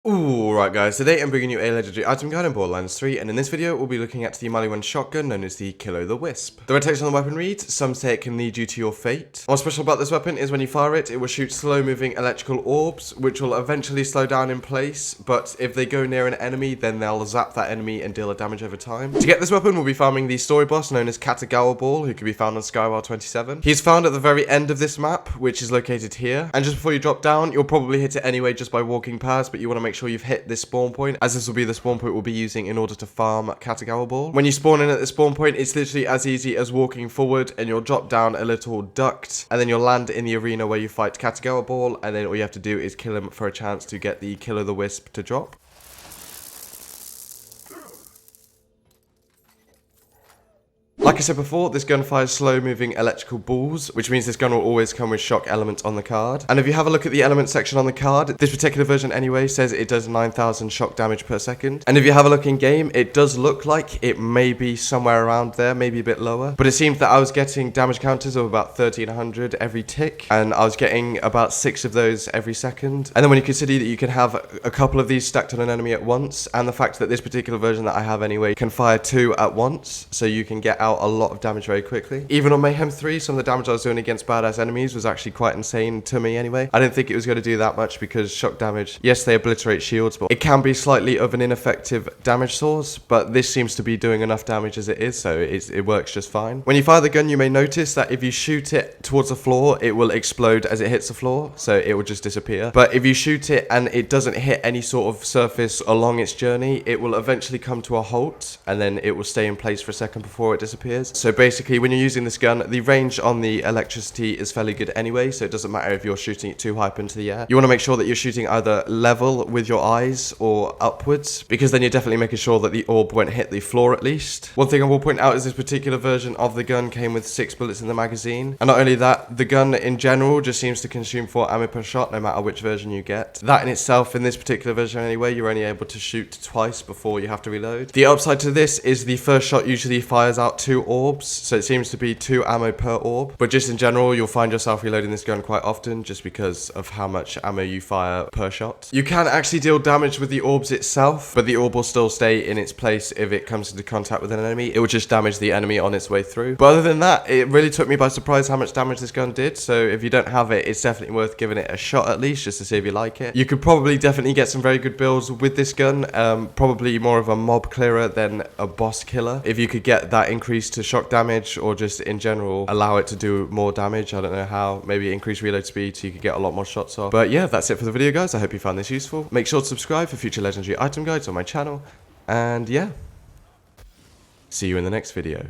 Alright guys, today I'm bringing you a legendary item guide in Borderlands 3, and in this video we'll be looking at the Maliwan shotgun known as the The-Wisp. The red text on the weapon reads, some say it can lead you to your fate. What's special about this weapon is when you fire it, it will shoot slow moving electrical orbs, which will eventually slow down in place, but if they go near an enemy, then they'll zap that enemy and deal a damage over time. To get this weapon, we'll be farming the story boss known as Ball, who can be found on Skywell 27. He's found at the very end of this map, which is located here, and just before you drop down, you'll probably hit it anyway just by walking past, but you want to make sure you've hit this spawn point, as this will be the spawn point we'll be using in order to farm Ball. When you spawn in at the spawn point, it's literally as easy as walking forward, and you'll drop down a little duct, and then you'll land in the arena where you fight Ball, and then all you have to do is kill him for a chance to get the Wisp to drop. Like I said before, this gun fires slow-moving electrical balls, which means this gun will always come with shock elements on the card. And if you have a look at the element section on the card, this particular version anyway says it does 9,000 shock damage per second. And if you have a look in game, it does look like it may be somewhere around there, maybe a bit lower. But it seems that I was getting damage counters of about 1,300 every tick, and I was getting about 6 of those every second. And then when you consider that you can have a couple of these stacked on an enemy at once, and the fact that this particular version that I have anyway can fire 2 at once, so you can get out a lot of damage very quickly. Even on Mayhem 3, some of the damage I was doing against badass enemies was actually quite insane to me anyway. I didn't think it was going to do that much because shock damage, yes, they obliterate shields, but it can be slightly of an ineffective damage source, but this seems to be doing enough damage as it is, so it works just fine. When you fire the gun, you may notice that if you shoot it towards the floor, it will explode as it hits the floor, so it will just disappear. But if you shoot it and it doesn't hit any sort of surface along its journey, it will eventually come to a halt, and then it will stay in place for a second before it disappears. So basically, when you're using this gun, the range on the electricity is fairly good anyway, so it doesn't matter if you're shooting it too high up into the air. You want to make sure that you're shooting either level with your eyes or upwards, because then you're definitely making sure that the orb won't hit the floor at least. One thing I will point out is this particular version of the gun came with 6 bullets in the magazine, and not only that, the gun in general just seems to consume 4 ammo per shot no matter which version you get. That in itself, in this particular version anyway, you're only able to shoot twice before you have to reload. The upside to this is the first shot usually fires out 2 orbs, so it seems to be 2 ammo per orb, but just in general you'll find yourself reloading this gun quite often just because of how much ammo you fire per shot. You can actually deal damage with the orbs itself, but the orb will still stay in its place if it comes into contact with an enemy. It will just damage the enemy on its way through. But other than that, it really took me by surprise how much damage this gun did, so if you don't have it, it's definitely worth giving it a shot at least just to see if you like it. You could probably definitely get some very good builds with this gun, probably more of a mob clearer than a boss killer. If you could get that increase to shock damage, or just in general allow it to do more damage, I don't know how, maybe increase reload speed so you could get a lot more shots off. But yeah, that's it for the video guys. I hope you found this useful. Make sure to subscribe for future legendary item guides on my channel, and yeah, see you in the next video.